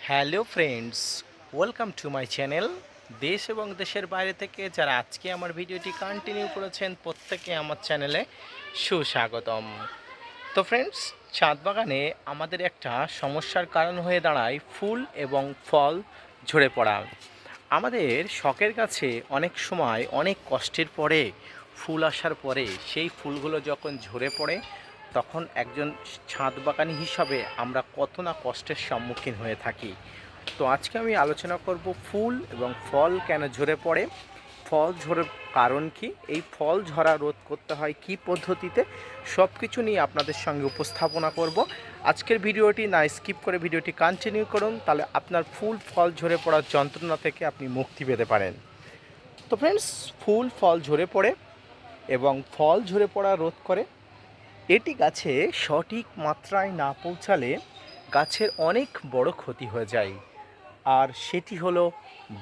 Hello friends, welcome to my channel. দেশ এবং দেশের বাইরে থেকে যারা আজকে আমার ভিডিওটি কন্টিনিউ করেছেন প্রত্যেকে আমার চ্যানেলে সুস্বাগতম। তো ফ্রেন্ডস, ছাদ বাগানে আমাদের একটা সমস্যার কারণ হয়ে দাঁড়ায় ফুল এবং ফল ঝরে পড়া। আমাদের শখের কাছে অনেক সময় অনেক কষ্টের পরে ফুল আসার পরে সেই ফুলগুলো যখন ঝরে পড়ে তখন একজন ছাদ বাগানি হিসাবে আমরা কত না কষ্টের সম্মুখীন হয়ে থাকি। তো আজকে আমি আলোচনা করব ফুল এবং ফল কেন ঝরে পড়ে, ফল ঝরে কারণ কি, এই ফল ঝরা রোধ করতে হয় কী পদ্ধতিতে, সব কিছু নিয়ে আপনাদের সঙ্গে উপস্থাপনা করব। আজকের ভিডিওটি না স্কিপ করে ভিডিওটি কন্টিনিউ করুন, তাহলে আপনার ফুল ফল ঝরে পড়ার যন্ত্রণা থেকে আপনি মুক্তি পেতে পারেন। তো ফ্রেন্ডস, ফুল ফল ঝরে পড়ে এবং ফল ঝরে পড়া রোধ করে এটি গাছে সঠিক মাত্রায় না পৌঁছালে গাছের অনেক বড় ক্ষতি হয়ে যায়, আর সেটি হলো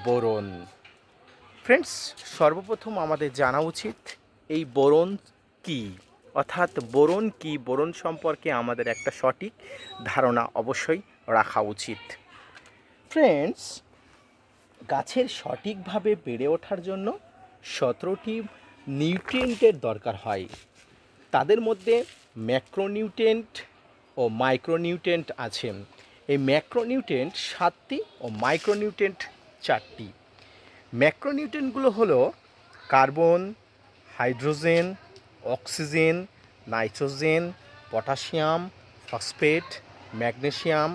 বোরন। ফ্রেন্ডস, সর্বপ্রথম আমাদের জানা উচিত এই বোরন কি, অর্থাৎ বোরন কি, বোরন সম্পর্কে আমাদের একটা সঠিক ধারণা অবশ্যই রাখা উচিত। ফ্রেন্ডস, গাছের সঠিকভাবে বেড়ে ওঠার জন্য 17টি নিউট্রিয়েন্টের দরকার হয়। তাদের মধ্যে ম্যাক্রোনিউট্রিয়েন্ট ও মাইক্রোনিউট্রিয়েন্ট আছে। এই ম্যাক্রোনিউট্রিয়েন্ট 7টি ও মাইক্রোনিউট্রিয়েন্ট 4টি। ম্যাক্রোনিউট্রিয়েন্টগুলো হলো carbon, hydrogen, oxygen, nitrogen, potassium, phosphate, magnesium,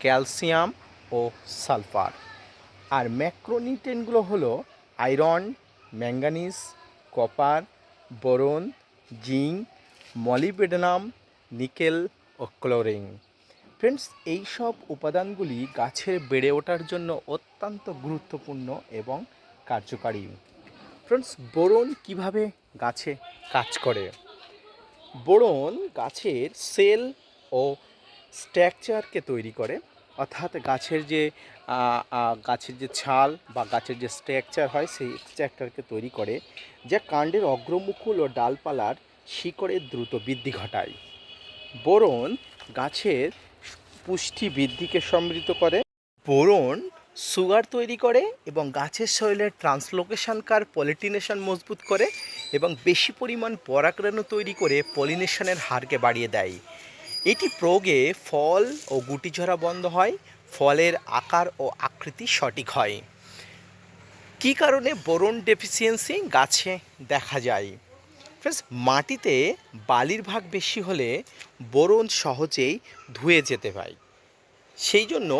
calcium ও সালফার। আর ম্যাক্রোনিউট্রিয়েন্টগুলো হলো iron, manganese, copper, boron, zinc, molybdenum, nickel ও ক্লোরিন। ফ্রেন্ডস, এই সব উপাদানগুলি গাছের বেড়ে ওঠার জন্য অত্যন্ত গুরুত্বপূর্ণ এবং কার্যকারী। ফ্রেন্ডস, বোরন কিভাবে গাছে কাজ করে? বোরন গাছের সেল ও স্ট্রাকচারকে তৈরি করে, অর্থাৎ গাছের যে ছাল বা গাছের যে স্ট্রাকচার হয় সেই স্ট্রাকচারকে তৈরি করে, যা কাণ্ডের অগ্রমুকুল ও ডালপালার শিকড়ের দ্রুত বৃদ্ধি ঘটায়। বোরন গাছের পুষ্টি বৃদ্ধিকে সমৃদ্ধ করে। বোরন সুগার তৈরি করে এবং গাছের শরীরের ট্রান্সলোকেশনকার পলিনেশন মজবুত করে এবং বেশি পরিমাণ পরাগরেণু তৈরি করে পলিনেশনের হারকে বাড়িয়ে দেয়। এটি প্রয়োগে ফল ও গুটি ঝরা বন্ধ হয়, ফলের আকার ও আকৃতি সঠিক হয়। কী কারণে বোরন ডেফিসিয়েন্সি গাছে দেখা যায়? ফ্রেন্ডস, মাটিতে বালির ভাগ বেশি হলে বোরন সহজেই ধুয়ে যেতে পারে, সেই জন্য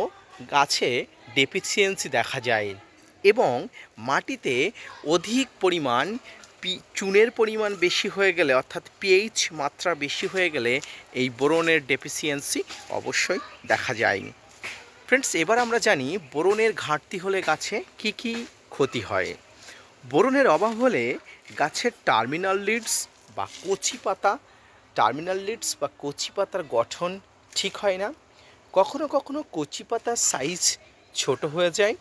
গাছে ডেফিসিয়েন্সি দেখা যায়। এবং মাটিতে অধিক পরিমাণ চুনের পরিমাণ বেশি হয়ে গেলে, অর্থাৎ পিএইচ মাত্রা বেশি হয়ে গেলে এই বোরনের ডেফিসিয়েন্সি অবশ্যই দেখা যায়। ফ্রেন্ডস, এবার আমরা জানি বোরনের ঘাটতি হলে গাছে কি কি ক্ষতি হয়। বোরনের অভাব হলে গাছের টার্মিনাল লিডস বা কচি পাতার গঠন ঠিক হয় না। কখনো কখনো কচি পাতার সাইজ ছোট হয়ে যায়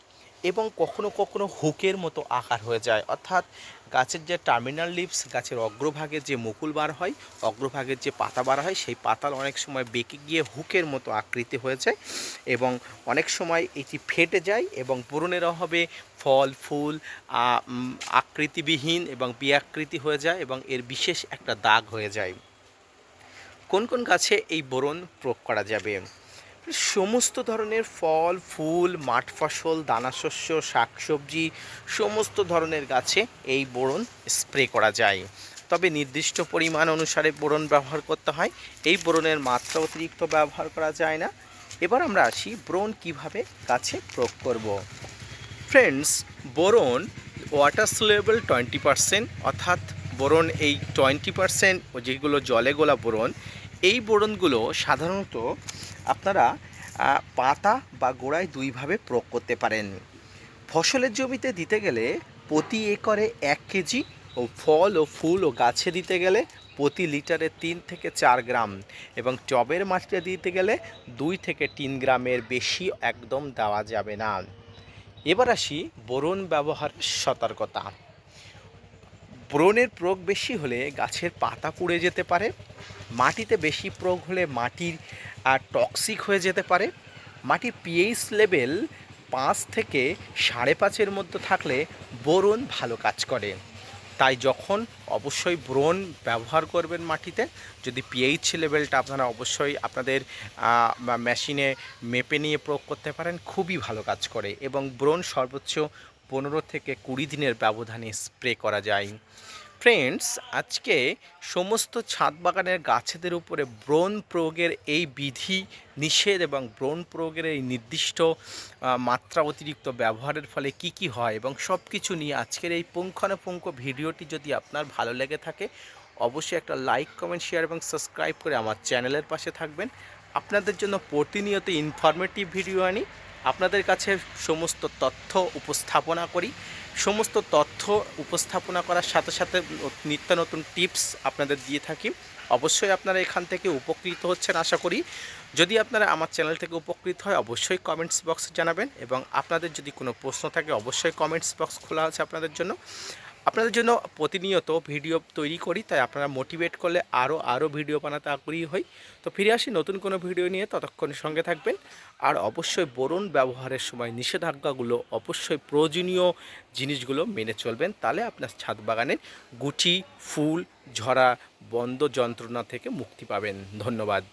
এবং কখনো কখনো হুকের মতো আকার হয়ে যায়, অর্থাৎ গাছের যে টার্মিনাল লিভস, গাছের অগ্রভাগে যে মুকুল বার হয়, অগ্রভাগের যে পাতা বার হয়, সেই পাতার অনেক সময় বেঁকে গিয়ে হুকের মতো আকৃতি হয়ে যায় এবং অনেক সময় এটি ফেটে যায় এবং বোরনের অভাবে ফল ফুল আকৃতিবিহীন এবং বিআকৃতি হয়ে যায় এবং এর বিশেষ একটা দাগ হয়ে যায়। কোন কোন গাছে এই বোরন প্রয়োগ করা যাবে? সমস্ত ধরনের ফল ফুল, মাঠ ফসল, দানাশস্য, শাকসবজি, সমস্ত ধরনের গাছে এই বোরন স্প্রে করা যায়, তবে নির্দিষ্ট পরিমাণ অনুসারে বোরন ব্যবহার করতে হয়। এই বোরনের মাত্রা অতিরিক্ত ব্যবহার করা যায় না। এবার আমরা আসি বোরন কিভাবে গাছে প্রয়োগ করব। ফ্রেন্ডস, বোরন ওয়াটার সলিউবল 20%, অর্থাৎ বোরন এই 20% যেগুলো জলে গোলা বোরন, এই বোরনগুলো সাধারণত আপনারা পাতা বা গোড়ায় দুইভাবে প্রয়োগ করতে পারেন। ফসলের জমিতে দিতে গেলে প্রতি একরে 1 কেজি ও ফল ও ফুল ও গাছে দিতে গেলে প্রতি লিটারে 3 থেকে 4 গ্রাম এবং টবের মাটিতে দিতে গেলে 2 থেকে 3 গ্রামের বেশি একদম দেওয়া যাবে না। এবার আসি বোরন ব্যবহারের সতর্কতা। বোরনের প্রয়োগ বেশি হলে গাছের পাতা পুড়ে যেতে পারে, মাটিতে বেশি প্রয়োগ হলে মাটির টক্সিক হয়ে যেতে পারে, মাটির পিএইচ লেভেল 5 থেকে 5.5-এর মধ্যে থাকলে বোরন ভালো কাজ করে। তাই যখন অবশ্যই বোরন ব্যবহার করবেন মাটিতে, যদি পিএইচ লেভেলটা আপনারা অবশ্যই আপনাদের মেশিনে মেপে নিয়ে প্রয়োগ করতে পারেন, খুবই ভালো কাজ করে এবং বোরন সর্বোচ্চ 15 থেকে 20 দিনের ব্যবধানে স্প্রে করা যায়। ফ্রেন্ডস, আজকে সমস্ত ছাদ বাগানের গাছেদের উপরে ব্রোন প্রয়োগের এই বিধি নিষেধ এবং ব্রোন প্রয়োগের এই নির্দিষ্ট মাত্রা অতিরিক্ত ব্যবহারের ফলে কি হয় এবং সব কিছু নিয়ে আজকের এই পুঙ্খানুপুঙ্খ ভিডিওটি যদি আপনার ভালো লেগে থাকে, অবশ্যই একটা লাইক, কমেন্ট, শেয়ার এবং সাবস্ক্রাইব করে আমার চ্যানেলের পাশে থাকবেন। আপনাদের জন্য প্রতিনিয়ত ইনফরমেটিভ ভিডিও আনি, আপনাদের কাছে সমস্ত তথ্য উপস্থাপনা করি। সমস্ত তথ্য উপস্থাপনা করার সাথে সাথে নিত্য নতুন টিপস আপনাদের দিয়ে থাকি। অবশ্যই আপনারা এখান থেকে উপকৃত হচ্ছেন আশা করি। যদি আপনারা আমার চ্যানেল থেকে উপকৃত হয়, অবশ্যই কমেন্টস বক্সে জানাবেন এবং আপনাদের যদি কোনো প্রশ্ন থাকে, অবশ্যই কমেন্টস বক্স খোলা আছে আপনাদের জন্য। আপনাদের জন্য প্রতিনিয়ত ভিডিও তৈরি করি, তাই আপনারা মোটিভেট করলে আরও ভিডিও বানাতে আগ্রহী হই। তো ফিরে আসি নতুন কোনো ভিডিও নিয়ে, ততক্ষণ সঙ্গে থাকবেন। আর অবশ্যই বোরন ব্যবহারের সময় নিষেধাজ্ঞাগুলো, অবশ্যই প্রয়োজনীয় জিনিসগুলো মেনে চলবেন, তাহলে আপনার ছাদ বাগানের গুটি, ফুল, ঝরা, বন্ধ যন্ত্রণা থেকে মুক্তি পাবেন। ধন্যবাদ।